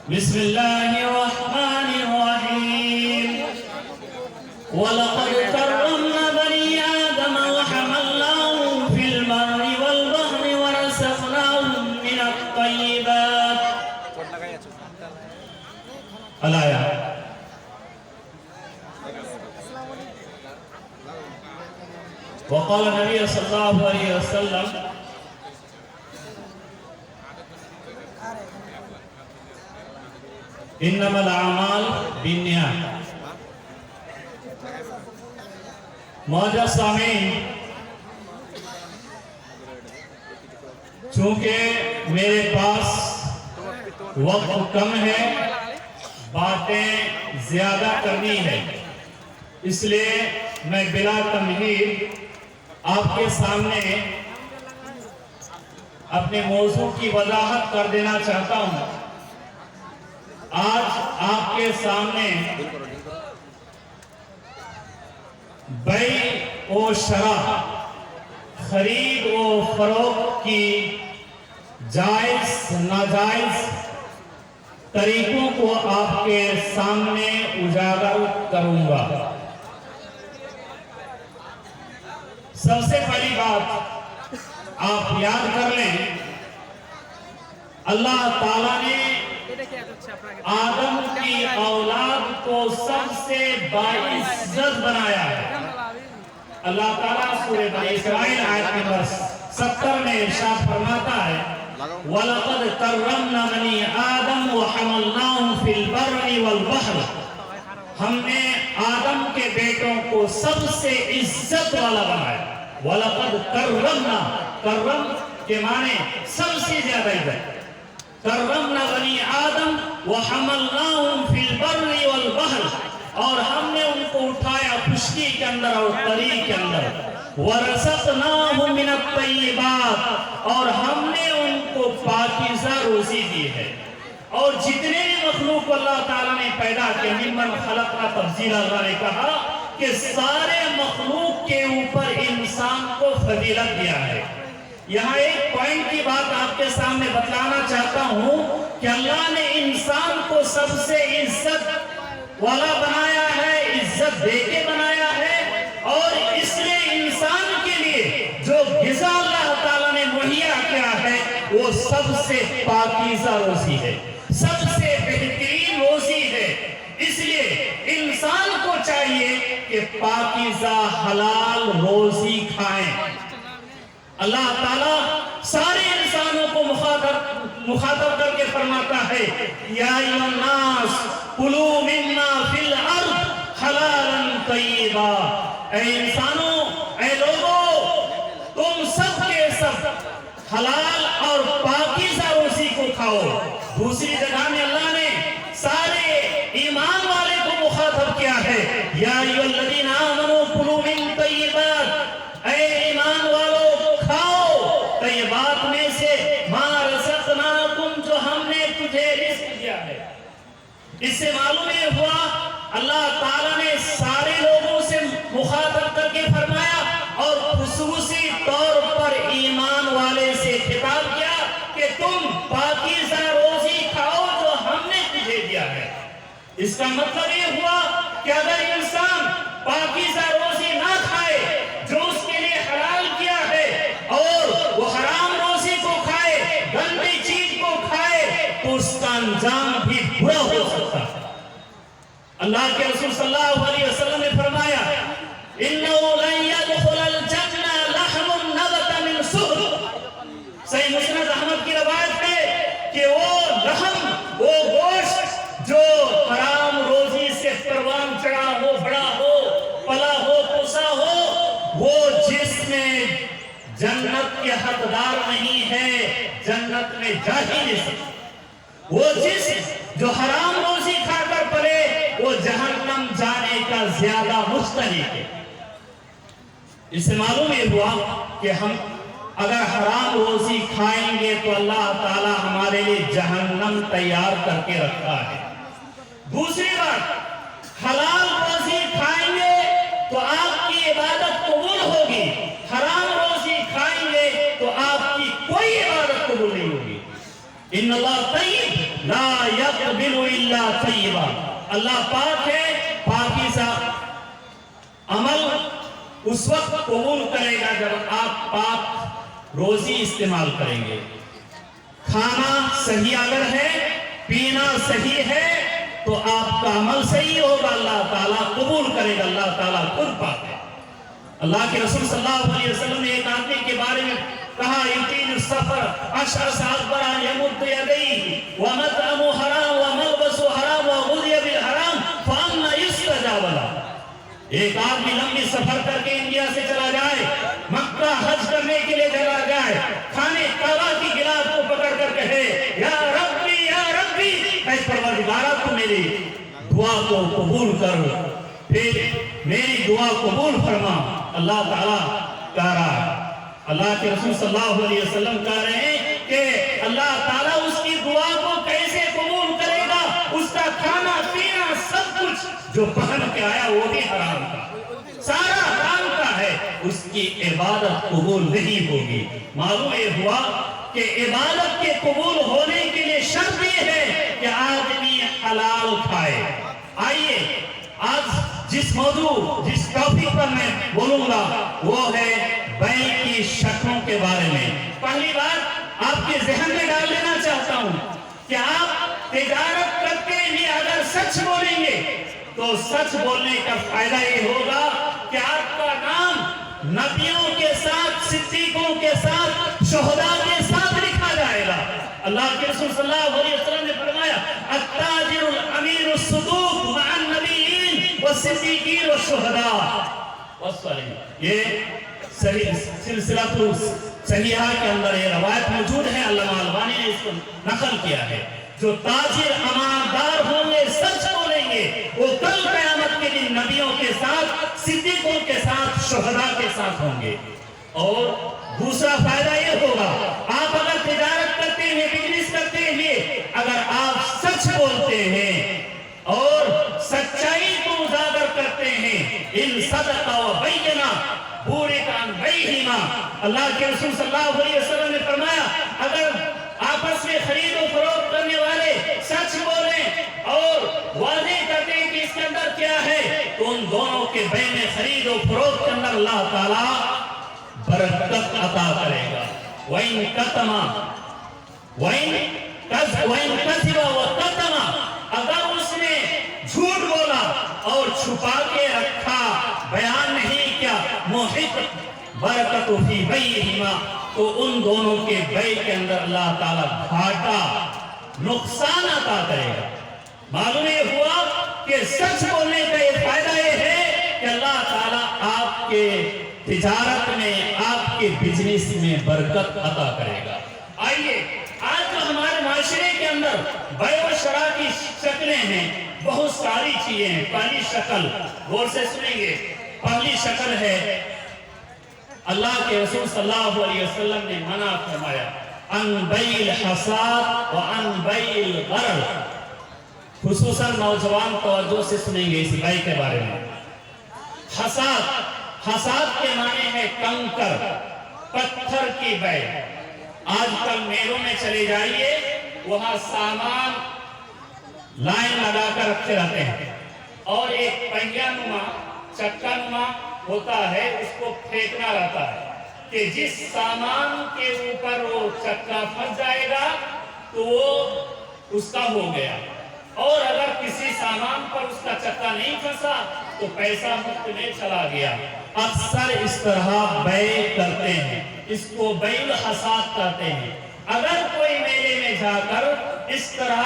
بسم الله الرحمن الرحيم ولقد كرمنا بني آدم وحملناهم في البر والبحر ورزقناهم من الطيبات الآية وقال النبي صلى الله عليه وسلم انما الاعمال بالنیات. معزز سامعین، چونکہ میرے پاس وقت کم ہے، باتیں زیادہ کرنی ہے، اس لیے میں بلا تمہید آپ کے سامنے اپنے موضوع کی وضاحت کر دینا چاہتا ہوں. آج آپ کے سامنے بیع و شراء، خرید و فروخت کی جائز ناجائز طریقوں کو آپ کے سامنے اجاگر کروں گا. سب سے پہلی بات آپ یاد کر لیں، اللہ تعالیٰ نے آدم کی اولاد کو سب سے باعزت بنایا ہے. اللہ تعالیٰ سورہ بنی اسرائیل آیت نمبر 70 میں ارشاد فرماتا ہے وَلَقَدْ كَرَّمْنَا بَنِي آدَمَ وَحَمَلْنَاهُمْ فِي الْبَرِّ وَالْبَحْرِ. ہم نے آدم کے بیٹوں کو سب سے عزت والا بنایا. وَلَقَدْ كَرَّمْنَا، کرم کے معنی سب سے زیادہ عزت. کرمنا بنی آدم وحملناہم فی البر والبحر، اور ہم نے ان کو اٹھایا خشکی کے اندر اور طری کے اندر. ورزقناہم من الطیبات، اور ہم نے ان کو پاکیزہ روزی دی ہے. اور جتنے بھی مخلوق اللہ تعالیٰ نے پیدا کیا، ممن خلقنا تفضیلا، اللہ نے کہا کہ سارے مخلوق کے اوپر انسان کو فضیلت دیا ہے. یہاں ایک پوائنٹ کی بات آپ کے سامنے بتلانا چاہتا ہوں کہ اللہ نے انسان کو سب سے عزت والا بنایا ہے، عزت دے کے بنایا ہے. اور اس لیے انسان کے لیے جو غذا اللہ تعالیٰ نے مہیا کیا ہے وہ سب سے پاکیزہ روزی ہے، سب سے بہترین روزی ہے. اس لیے انسان کو چاہیے کہ پاکیزہ حلال روزی کھائیں. اللہ تعالیٰ سارے انسانوں کو مخاطب کر کے فرماتا ہے یا ایھا الناس کلوا مما فی الارض حلالا طیبا. اے انسانوں، اے لوگوں، تم سب کے سب حلال اور پاکیزہ روزی کو کھاؤ. دوسری جگہ میں اللہ نے سارے ایمان والے کو مخاطب کیا ہے یا ایھا الذین آمنوا کلوا من طیبات. اے ایمان والو، طیبات میں سے ما رزقناکم، جو ہم نے تجھے رزق دیا ہے. اس سے معلوم یہ ہوا اللہ تعالیٰ نے سارے لوگوں سے مخاطب کر کے فرمایا اور خصوصی طور پر ایمان والے سے خطاب کیا کہ تم پاکیزہ روزی کھاؤ جو ہم نے تجھے دیا ہے. اس کا مطلب یہ ہوا کہ اگر انسان پاکیزہ روزی نہ کھائے جو اس کے لیے حلال کیا ہے اور وہ حرام روزی کو کھائے، گندی چیز کو کھائے، تو اس کا انجام بھی برا ہو سکتا ہے. اللہ کے رسول صلی اللہ علیہ وسلم نے فرمایا اِنَّهُ لَن يَدْخُلَ الْجَنَّةَ لَحْمٌ نَبَتَ مِنْ سُحْتٍ. صحیح مسند احمد کی روایت ہے کہ وہ لحم، وہ گوشت جو حرام روزی سے پروان چڑھا ہو، بڑا ہو، پلا ہو، پوسا ہو، وہ جس میں جنت کے حقدار نہیں ہے، جنت میں جا ہی نہیں سکتا. وہ جس جو حرام روزی کھا کر پلے وہ جہنم جانے کا زیادہ مستحق ہے. اس سے معلوم یہ ہوا کہ ہم اگر حرام روزی کھائیں گے تو اللہ تعالی ہمارے لیے جہنم تیار کر کے رکھا ہے. دوسری بات، حلال روزی کھائیں گے تو آپ کی عبادت قبول ہوگی، حرام روزی کھائیں گے تو آپ کی کوئی عبادت قبول نہیں ہوگی. इन्नल्लाह तय्यब ला यक़बिलु इल्ला तय्यबा, अल्लाह पाक है, पाकीज़ा अमल उस वक्त कबूल करेगा जब आप पाक रोजी इस्तेमाल करेंगे। खाना सही अगर है, पीना सही है, तो आपका अमल सही होगा, अल्लाह ताला कबूल करेगा, अल्लाह ताला खुद पाक है। अल्लाह के रसूल सल्लल्लाहु अलैहि वसल्लम ने एक आदमी के बारे में कहा, युतील सफर अशअस अकबर यमुद्द यदैहि व मतअमु हराम व मलबसु हराम व गुज़िया बिल हराम फअन्ना युस्तजाब लहु। एक आदमी लंबी सफर करके इंडिया से चला जाए, मक्का हज करने के लिए चला जाए, खाने काबा की गिलास को पकड़ कर कहे या रब्बी ऐ परवरदिगारा तू मेरी दुआ को कबूल कर, फिर मेरी दुआ कबूल फरमा। अल्लाह ताला कह रहा है, अल्लाह के रसूल सल्लल्लाहु अलैहि वसल्लम कह रहे हैं कि अल्लाह ताला उसकी दुआ को कैसे कबूल करेगा, उसका खाना पीना सब कुछ जो पहन के आया वो भी हराम का, सारा हराम का है, उसकी इबादत कबूल नहीं होगी। मालूम ये हुआ कि इबादत के कबूल होने के लिए शर्त ये है कि आदमी हलाल खाए। आइए आज जिस मौजू जिस टॉपिक पर मैं बोलूंगा वो है बैल की शक्लों के बारे में। पहली बात आपके जहन में डाल देना चाहता हूं कि आप तिजारत करते भी अगर सच बोलेंगे तो सच बोलने का फायदा ये होगा कि आपका नाम नबियों के साथ, सिद्दीकों के साथ, शुहदा के साथ लिखा जाएगा। अल्लाह के रसूल सल्लल्लाहु अलैहि वसल्लम ने फरमाया, अत्ताजिरुल अमीरुस सुदूक मअन नबिय्यीन व सिद्दीकीन व शुहदा वस्सलीहीन। ये सही सिलसिलातुल सहीहा के अंदर ये रवायत मौजूद है, अल्लामा अलबानी ने इसको नकल किया है। जो ताजिर ईमानदार होंगे, सच बोलेंगे, वो कल क़यामत के दिन नबियों के साथ, सिद्दीकों के साथ, शुहदा के साथ होंगे। और दूसरा फायदा ये होगा, आप अगर तिजारत करते हैं, बिजनेस करते हैं, अगर आप सच बोलते हैं और सच्चाई को उजागर करते हैं, इन सदका व बैना बुरिका अन बैहिमा। अल्लाह के रसूल सल्लल्लाहु अलैहि वसल्लम ने फरमाया, अगर आपस में खरीदो फरोख्त करने वाले सच बोलें और वादे करते हैं कि इसके अंदर क्या है, तो उन दोनों के बैन में खरीदो फरोख्त के अंदर अल्लाह ताला बरकत अता करेगा। वइन कतमा वइन कज़िबा व कतमा, अगर उसने झूठ बोला और छुपा के रखा, बयान नहीं किया, मुहित बरकत फी बैहिमा, तो उन दोनों के बै के अंदर अल्लाह ताला घाटा, नुकसान अता करेगा। मालूम ये हुआ कि सच बोलने का ये फायदा ये है कि अल्लाह ताला आपके तिजारत में, आपके बिजनेस में बरकत अता करेगा। आइए आज तो हमारे माशरे के अंदर बै व शरा की शक्लें हैं, बहुत सारी चीजें हैं। पहली शक्ल, गौर से सुनेंगे, पहली शक्ल है अल्लाह के रसूल सल्लल्लाहु अलैहि वसल्लम ने मना फरमाया, अन बैल हसाद व अन बैल गरल। खुसूसन नौजवान तवज्जो से सुनेंगे इस बै के बारे में। हसाद, हसाद के माने है कंकर, पत्थर की बै। आजकल मेलों में चले जाइए, वहां सामान लाइन लगाकर रखे रहते हैं और एक पहिया नुमा, चक्का नुमा होता है, उसको फेंकना रहता है कि जिस सामान के ऊपर वो चक्का फंस जाएगा तो वो उसका हो गया, और अगर किसी सामान पर उसका चक्का नहीं फंसा तो पैसा मुफ्त में चला गया। अक्सर इस तरह बै करते हैं, इसको बैल हसाद कहते हैं। अगर कोई मेले में जाकर इस तरह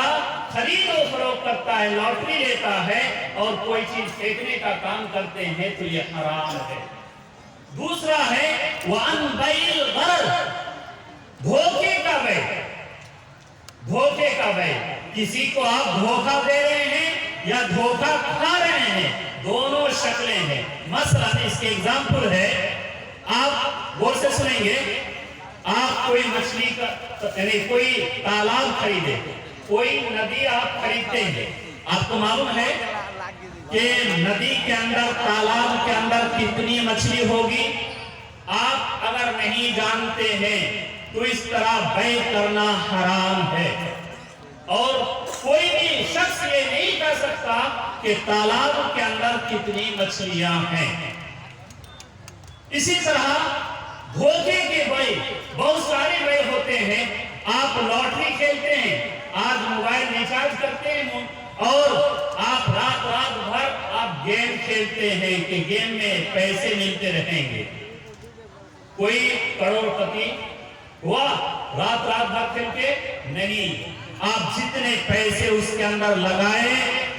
खरीदो फरोख्त करता है, लॉटरी लेता है और कोई चीज फेंकने का काम करते हैं तो ये हराम है। दूसरा है वन बैल गरर, धोखे का बै। धोखे का बै, किसी को आप धोखा दे रहे हैं या धोखा खा रहे हैं, दोनों शक्लें हैं। मसलन इसके एग्जाम्पल है, आप गौर से सुनेंगे, आप कोई मछली का यानी कोई तालाब खरीदे, कोई नदी आप खरीदते हैं, आपको मालूम है कि नदी के अंदर, तालाब के अंदर कितनी मछली होगी, आप अगर नहीं जानते हैं तो इस तरह बै करना हराम है। کہ तालाब के अंदर कितनी मछलियां हैं। इसी तरह धोखे के बड़े बहुत सारे बड़े होते हैं। आप लॉटरी खेलते हैं, आज मोबाइल रिचार्ज करते हैं और आप रात भर आप गेम खेलते हैं कि गेम में पैसे मिलते रहेंगे। कोई करोड़पति हुआ रात भर खेल के नहीं, आप जितने पैसे उसके अंदर लगाए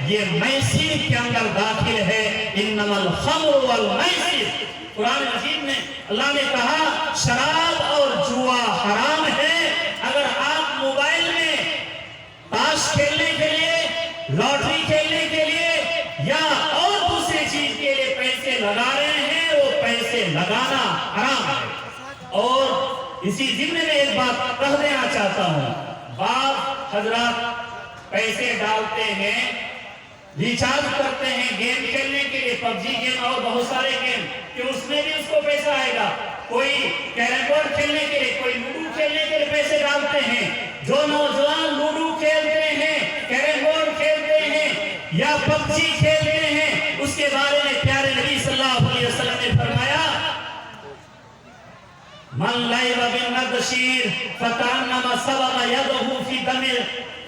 ये मैसीर के अंदर दाखिल है। इन्नमल खम्र वल मैसीर, कुरान मजीद में अल्लाह ने कहा शराब और जुआ हराम है। अगर आप मोबाइल में ताश खेलने के लिए, लॉटरी खेलने के लिए या और दूसरी चीज के लिए पैसे लगा रहे हैं, वो पैसे लगाना हराम है। और इसी जिम्मे में एक बात कह देना चाहता हूं, बाप हजरात पैसे डालते हैं, रिचार्ज करते हैं गेम खेलने के लिए, पबजी गेम और बहुत सारे गेम, कि उसमें भी उसको पैसा आएगा। कोई कैरम बोर्ड खेलने के लिए, कोई लूडो खेलने के लिए पैसे डालते हैं। जो नौजवान लूडो खेलते हैं, कैरम बोर्ड खेलते हैं या पबजी खेलते हैं, उसके बारे में प्यारे नबी सल्लल्लाहु अलैहि वसल्लम ने फरमाया मन लाइबा बिन नदशीर फकान्नमा सबगा यदहु फी दमिल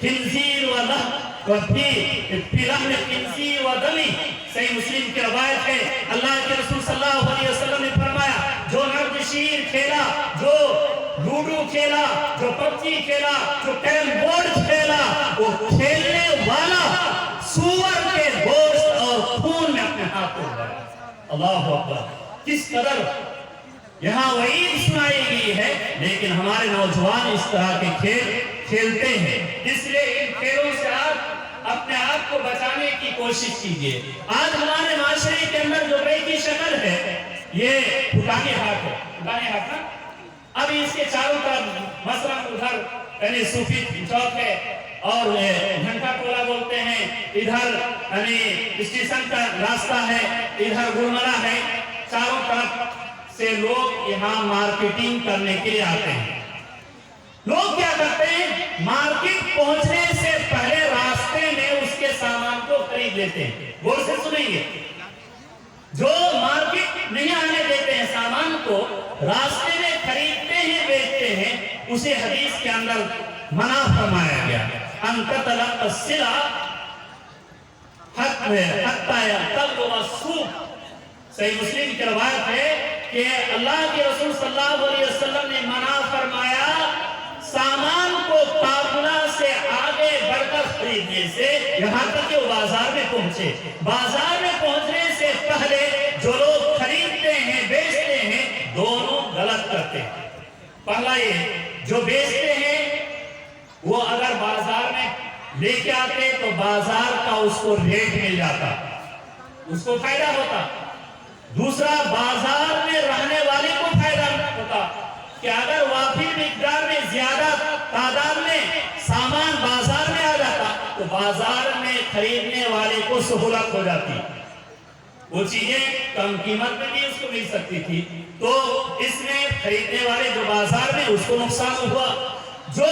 खिंजीर व सही मुस्लिम की रवायत है। अल्लाह के रसूल सल्लल्लाहु अलैहि वसल्लम ने फरमाया जो नर्दशीर खेला, जो लूडो खेला, जो पबजी खेला, जो कैरम बोर्ड खेला, वो खेलने वाला सूअर के गोश्त और खून में अपने हाथ को लगाया। अल्लाह अकबर, किस कदर यहाँ वईद सुनाई गई है, लेकिन हमारे नौजवान इस तरह के खेल खेलते हैं। इसलिए इन खेलों से आप अपने आप को बचाने की कोशिश कीजिए। आज हमारे माशरे के अंदर जो बड़ी की शक्ल है ये फुटानी हाट है, फुटानी हाट ना। अब इसके चारों तरफ मसलन उधर यानी सूफी चौक है और घंटा टोला बोलते हैं, इधर यानी स्टेशन का रास्ता है, इधर गुलमरा है। चारों तरफ से लोग यहाँ मार्केटिंग करने के लिए आते हैं। लोग क्या करते हैं, मार्केट पहुंचने से पहले रास्ते में उसके सामान को खरीद लेते हैं। गौर से सुनेंगे, जो मार्केट नहीं आने देते हैं सामान को, रास्ते में खरीदते हैं, बेचते हैं, उसे हदीस के अंदर मना फरमाया गया। अंततलक सिला हक में हत्ता या तब सूख। सही मुस्लिम की रवायत है कि अल्लाह के रसूल सल्लल्लाहु अलैहि वसल्लम ने मना फरमाया सामान को काफिला से आगे बढ़कर खरीदने से, यहाँ तक कि वो बाजार में पहुंचे। बाजार में पहुंचने से पहले जो लोग खरीदते हैं, बेचते हैं, दोनों गलत करते हैं। पहला ये, जो बेचते हैं वो अगर बाजार में लेके आते तो बाजार का उसको रेट मिल जाता, उसको फायदा होता। दूसरा, बाजार में रहने वाले को फायदा होता कि अगर वाफिर मिकदार में ज्यादा तादाद में सामान बाजार में आ जाता तो बाजार में खरीदने वाले को सहूलत हो जाती, वो चीजें कम कीमत में भी उसको मिल सकती थी। तो इसमें खरीदने वाले जो बाजार में, उसको नुकसान हुआ। जो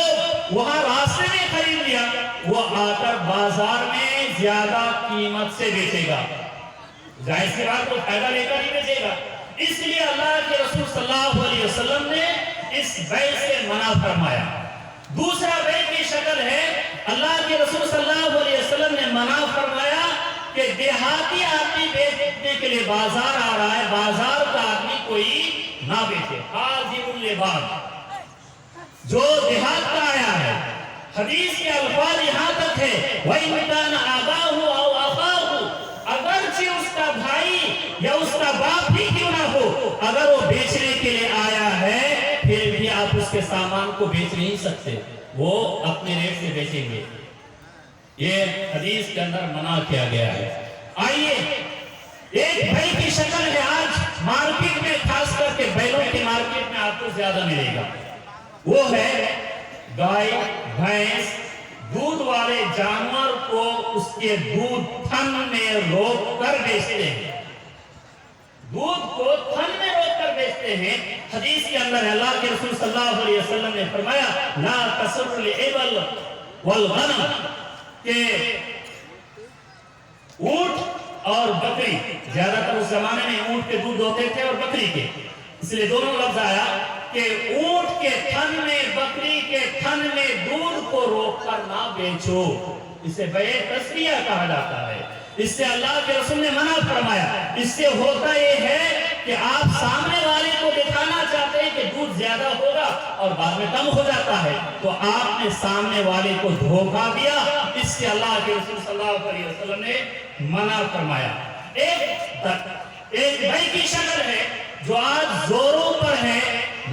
वहां रास्ते में खरीद लिया वो आकर बाजार में ज्यादा कीमत से बेचेगा, जाहिर सी बात को फायदा लेकर ही बेचेगा। इसलिए अल्लाह के रसूल सल्लल्लाहु अलैहि वसल्लम ने इस बै से मना फरमाया। दूसरा बै की शक्ल है, अल्लाह के रसूल सल्लल्लाहु अलैहि वसल्लम ने मना फरमाया कि देहाती आदमी बेचने के लिए बाजार आ रहा है, बाजार का आदमी कोई ना बेचे। हाजिरुल लिबाद, जो देहात का आया है, हदीस के अल्फाज यहाँ तक है, वही मकान आबाहु औ अबाहु, अगरचे उसका भाई या उसका बाप ही क्यों ना हो, अगर वो बेचने के लिए आया है फिर भी आप उसके सामान को बेच नहीं सकते, वो अपने रेट से बेचेंगे। ये हदीस के अंदर मना किया गया है। आइए, एक भाई की शक्ल है आज मार्केट में, खास करके बैलों की मार्केट में आपको ज्यादा मिलेगा, वो है गाय भैंस, दूध वाले जानवर को उसके दूध थन में रोक कर बेचते हैं, दूध को थन में रोक कर बेचते हैं। हदीस के अंदर अल्लाह के रसूल सल्लल्लाहु अलैहि वसल्लम ने फरमाया ला तसरुल इबल वल गनम, के ऊंट और बकरी, ज्यादातर उस जमाने में ऊंट के दूध होते थे और बकरी के, इसलिए दोनों लफ्ज आया कि ऊंट के थन में बकरी के थन में दूध को रोककर ना बेचो, इसे बे तस्बिया कहा जाता है। इससे अल्लाह के रसूल ने मना फरमाया। इससे होता ये है कि आप सामने वाले को दिखाना चाहते हैं कि दूध ज्यादा होगा और बाद में कम हो जाता है, तो आपने सामने वाले को धोखा दिया। इससे अल्लाह के रसूल सल्लल्लाहु अलैहि वसल्लम ने मना फरमाया। एक भाई की शक्ल है जो आज जोरों पर है।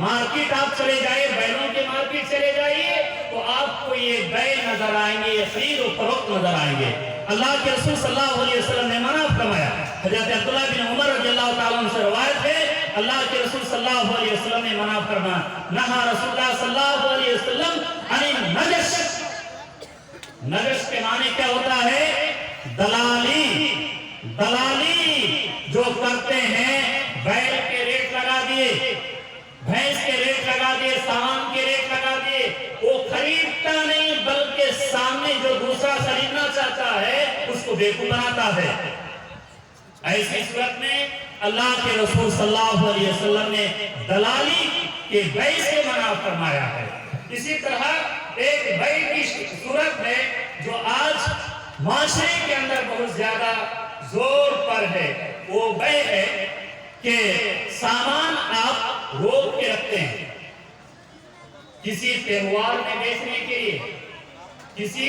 मार्केट आप चले जाइए, बैलों के मार्केट चले जाइए तो आपको ये बैल नजर आएंगे, ये खरीद और फरोख्त नजर आएंगे। अल्लाह के रसूल सल्लल्लाहु अलैहि वसल्लम ने मना फरमाया। हजरत अब्दुल्लाह बिन उमर रज़ियल्लाहु ताला अन्हु से रवायत है, अल्लाह के रसूल सल्लल्लाहु अलैहि वसल्लम ने मना फरमाया, नहा रसूलुल्लाह सल्लल्लाहु अलैहि वसल्लम अनिन नजश। नजश के माने क्या होता है? दलाली। दलाली जो करते हैं, बैल के रेट लगा दिए, भैंस के रेट लगा दिए, सामान के रेट लगा दिए, वो खरीदता नहीं बल्कि सामने जो दूसरा खरीदना चाहता है उसको बेवकूफ बनाता है। ऐसी सूरत में अल्लाह के रसूल सल्लल्लाहु अलैहि वसल्लम ने दलाली के बै से मना फरमाया है। इसी तरह एक बै की सूरत है जो आज माशरे के अंदर बहुत ज्यादा जोर पर है, वो बै है कि सामान आप रोक के रखते हैं किसी त्योहार में बेचने के लिए, किसी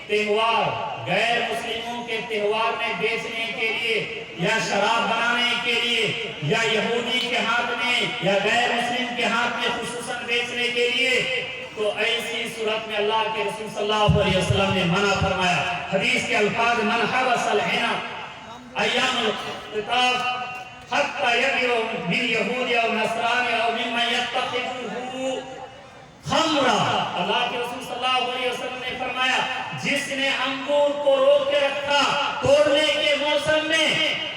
त्योहार गैर मुस्लिमों के त्योहार में बेचने के लिए, या शराब बनाने के लिए, या यहूदी के हाथ में या गैर मुस्लिम के हाथ में खुसूसन बेचने के लिए, तो ऐसी सूरत में अल्लाह के रसूल सल्लल्लाहु अलैहि वसल्लम ने मना फरमाया। हदीस के अल्फाज मन हवसल हिना अय्यामुल किताब हत्ता यबिउ मिन यहूदी और नसरानी और मिम्मा यत्तखिजुहु खमरा। अल्लाह के रसूल सल्लल्लाहु अलैहि वसल्लम ने फरमाया, जिसने अंगूर को रोक के रखा तोड़ने के मौसम में,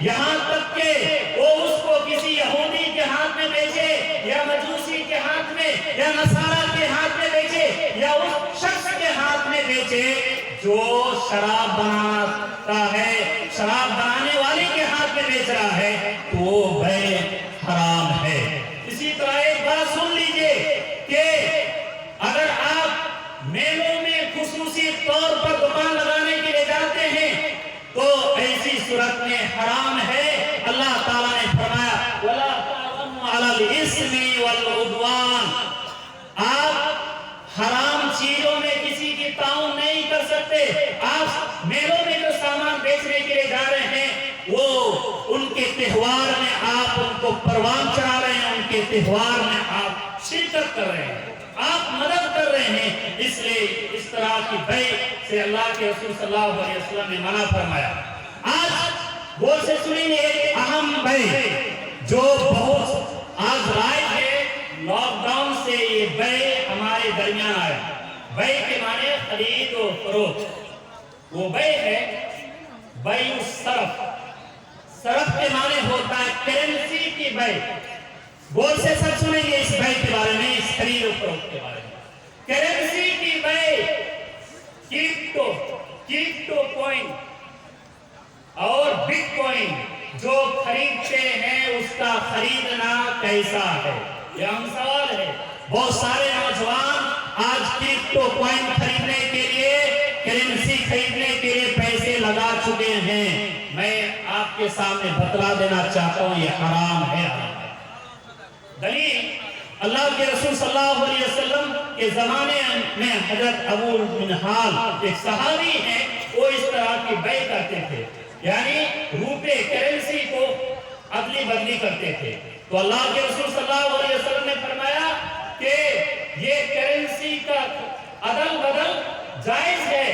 यहाँ तक के वो उसको किसी यहूदी के हाथ में बेचे, या मजूसी के हाथ में, या नसारा के हाथ में बेचे, या उस शख्स के हाथ में बेचे जो शराब बनाता है, शराब बनाने वाले के हाथ में बेच रहा है, तो वो बै हराम है। इसी तरह एक बात सुन लीजिए कि अगर आप मेलों में खुसूसी तौर पर दुकान लगाने के लिए जाते हैं तो ऐसी सूरत में हराम है। अल्लाह ताला ने फरमाया, वला ताअवनु अलल इस्मी वल उद्वान, आप हराम चीजों में किसी की ताउन नहीं कर सकते। आप मेलों में जो सामान बेचने के लिए जा रहे हैं, वो उनके त्योहार में आप उनको परवान चढ़ा रहे हैं, उनके त्योहार में आप शिरकत कर रहे हैं, आप मदद कर रहे हैं। इसलिए इस तरह की बै से अल्लाह के रसूल सल्लल्लाहु अलैहि वसल्लम ने मना फरमाया। आज गौर से सुनिए, एक अहम बै जो बहुत आज राय है, लॉकडाउन से ये बै हमारे दरमियान आया। बै के माने खरीद और फरोख्त। वो बै है बै सरफ। सरफ के माने होता है करेंसी की बै। गौर से सब सुनेंगे इस बै के बारे में, इस खरीद और फरोख्त के बारे में। करेंसी की बै, क्रिप्टो कॉइन और बिटकॉइन जो खरीदते हैं उसका खरीदना कैसा है, यह हम सवाल है। बहुत सारे नौजवान आज क्रिप्टो कॉइन खरीदने के लिए, करेंसी खरीदने के लिए पैसे लगा चुके हैं। मैं आपके सामने बतला देना चाहता हूं, यह हराम है। दलील, अल्लाह के रसूल सल्लल्लाहु अलैहि वसल्लम के जमाने में हजरत अबू बिन हाल एक सहाबी है, वो इस तरह की बै करते थे, यानी रुपए करेंसी को अदली बदली करते थे। तो अल्लाह के रसूल सल्लल्लाहु अलैहि वसल्लम ने फरमाया कि ये करेंसी का अदल बदल जायज है।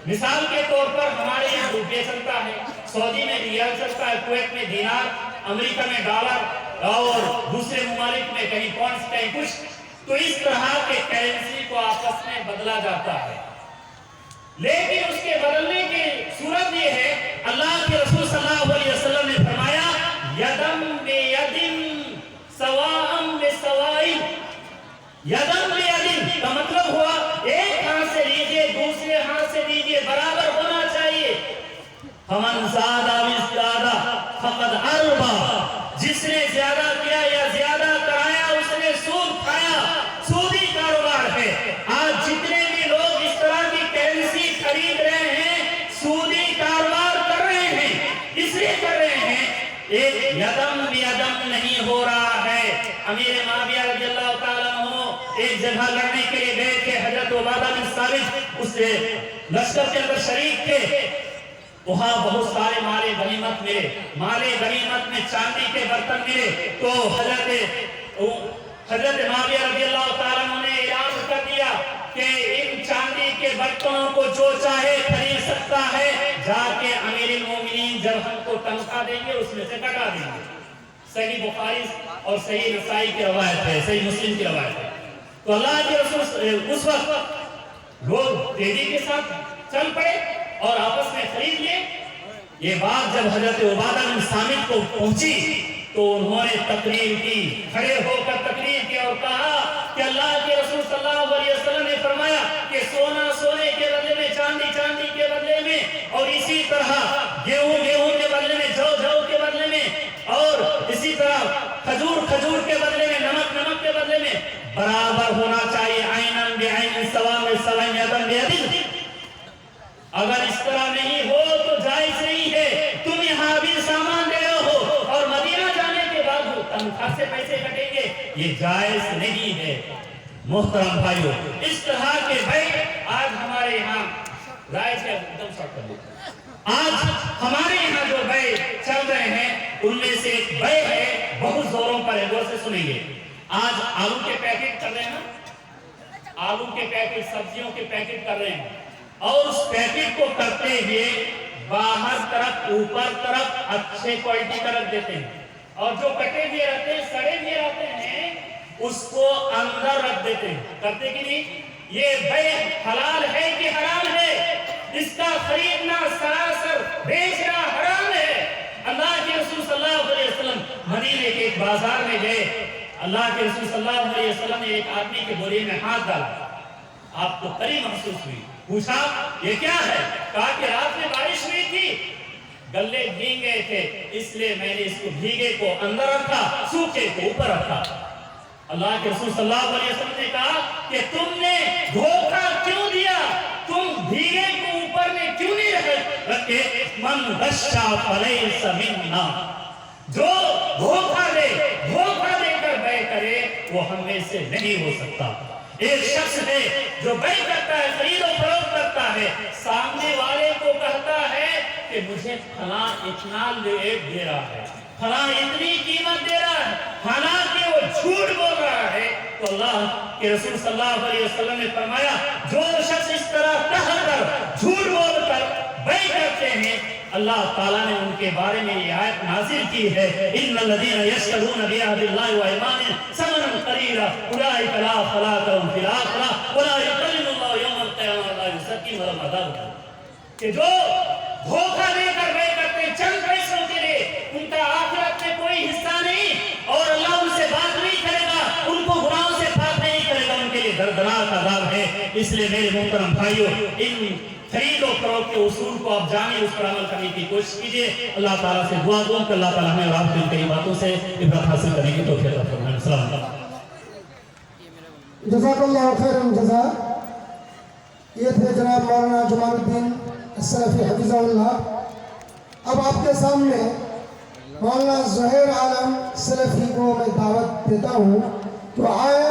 मिसाल के तौर पर हमारे यहाँ रुपये चलता है, सऊदी में रियाल चलता है, कुवैत में दीनार, अमेरिका में डॉलर और दूसरे मुमालिक में कहीं पॉइंट्स कहीं कुछ। तो इस तरह के करेंसी को आपस में बदला जाता है, लेकिन उसके बदलने की सूरत ये है, अल्लाह के रसूल सल्लल्लाहु अलैहि वसल्लम ने फरमाया, यदम बियदिन सवाअम बिसवाइन। यदम बियदिन का मतलब हुआ एक हाथ से लीजिए, दूसरे हाथ से लीजिए, बराबर होना चाहिए। साबित उस लश्कर के अंदर शरीक थे। वहां बहुत सारे माले गनीमत मिले, माले गनीमत में चांदी के बर्तन मिले। तो हजरत माविया रज़ियल्लाहु ताला अन्हु ने ऐलान कर दिया कि इन चांदी के बर्तनों को जो चाहे खरीद सकता है, जाके अमीरुल मोमिनीन जब हमको तनख्वाह देंगे उसमें से कटा देंगे। सही बुखारी और सही नसाई की रवायत है, सही मुस्लिम की रवायत है। तो अल्लाह के रसूल उस वक्त लोग तेजी के साथ चल पड़े और आपस में खरीद लिए। ये बात जब हजरत उबादा बिन सामित को पहुंची तो उन्होंने तकरीर की, खड़े होकर तकरीर की और कहा कि अल्लाह के रसूल सल्लल्लाहु अलैहि वसल्लम ने फरमाया कि सोना सोने के बदले में, चांदी चांदी के बदले में, और इसी तरह गेहूं गेहूं के बदले में, जौ जौ के बदले में, और इसी तरह खजूर खजूर के बदले में, नमक नमक के बदले में बराबर होना चाहिए। आइनन बिआइन सवा में सवा यदन बियदिन। अगर इस तरह नहीं हो तो जायज नहीं है। तुम यहाँ भी सामान दे रहे हो और मदीना जाने के बाद तनख्वाह से पैसे कटेंगे, ये जायज नहीं है। मोहतरम भाइयों, इस तरह के भाई आज हमारे यहाँ जायज है, एकदम शॉर्ट कर दो। आज हमारे यहाँ जो भाई चल रहे हैं उनमें से एक भाई है, बहुत जोरों पर है, गौर से सुनेंगे। आज आलू के पैकेट कर रहे हैं ना, आलू के पैकेट, सब्जियों के पैकेट कर रहे हैं और उस पैकेट को करते हुए बाहर तरफ ऊपर तरफ अच्छे क्वालिटी का रख देते हैं, और जो कटे हुए रहते हैं, सड़े हुए रहते हैं, उसको अंदर रख देते हैं। करते कि नहीं? ये बे हलाल है कि हराम है? इसका खरीदना सरासर बेचना हराम है। अल्लाह के रसूल सल्लल्लाहु अलैहि वसल्लम मदीने के एक बाजार में गए। अल्लाह के रसूल सल्लल्लाहु अलैहि वसल्लम ने एक आदमी के बोरे में हाथ डाला, आपको करीब महसूस हुई। पूछा ये क्या है? कहा कि रात में बारिश हुई थी, गल्ले भीग गए थे, इसलिए मैंने इसको भीगे को अंदर रखा, सूखे को ऊपर रखा। अल्लाह के रसूल सल्लल्लाहु अलैहि वसल्लम ने कहा कि तुमने धोखा क्यों दिया? तुम भीगे को ऊपर में क्यों नहीं रखे? मन गश्शा फलैसा मिन्ना। जो धोखा दे, धोखा देकर बैठ करे, वो हमें से नहीं हो सकता। एक शख्स है जो बैठ करता है, खरीद और फरोख्त करता है, सामने वाले को कहता है कि मुझे फला इतना रेट दे रहा है, फला इतनी कीमत दे रहा है, हालांकि वो झूठ बोल रहा है। तो अल्लाह के रसूल सल्लल्लाहु अलैहि वसल्लम ने फरमाया, जो शख्स इस तरह कहकर झूठ बोलकर बैठ करते हैं, अल्लाह ताला ने उनके बारे में ये आयत नाज़िल की है, इन्नल लज़ीना यश्तरून बिअहदिल्लाहि व अयमानिहिम समनन कलीला उलाइका ला खलाक़ लहुम फिल आखिरह व ला युकल्लिमुहुल्लाहु यौमल क़ियामह व ला युज़क्कीहिम व लहुम अज़ाबुन। कि जो धोखा देकर बैठ करते हैं चंद पैसों के लिए, उनका आखिरत में कोई हिस्सा नहीं और अल्लाह उनसे बात नहीं करेगा, उनको गुनाहों से पाक नहीं करेगा, उनके लिए दर्दनाक अज़ाब है। इसलिए मेरे मोहतरम भाइयों, इन खरीद और फरोख्त के उसूल को आप जानिए, उस पर अमल करने की कोशिश कीजिए। अल्लाह ताला से दुआ दूं कि अल्लाह ताला हमें और आपको इन कई बातों से इब्रत हासिल करने की तौफीक अता फरमाए। अस्सलाम वालेकुम। जज़ाकल्लाहु खैरन जज़ा। ये थे जनाब मौलाना जमालुद्दीन सलफी हफिज़हुल्लाह। अब आपके सामने मौलाना ज़ुहैर आलम सलफी को मैं दावत देता हूँ तो आया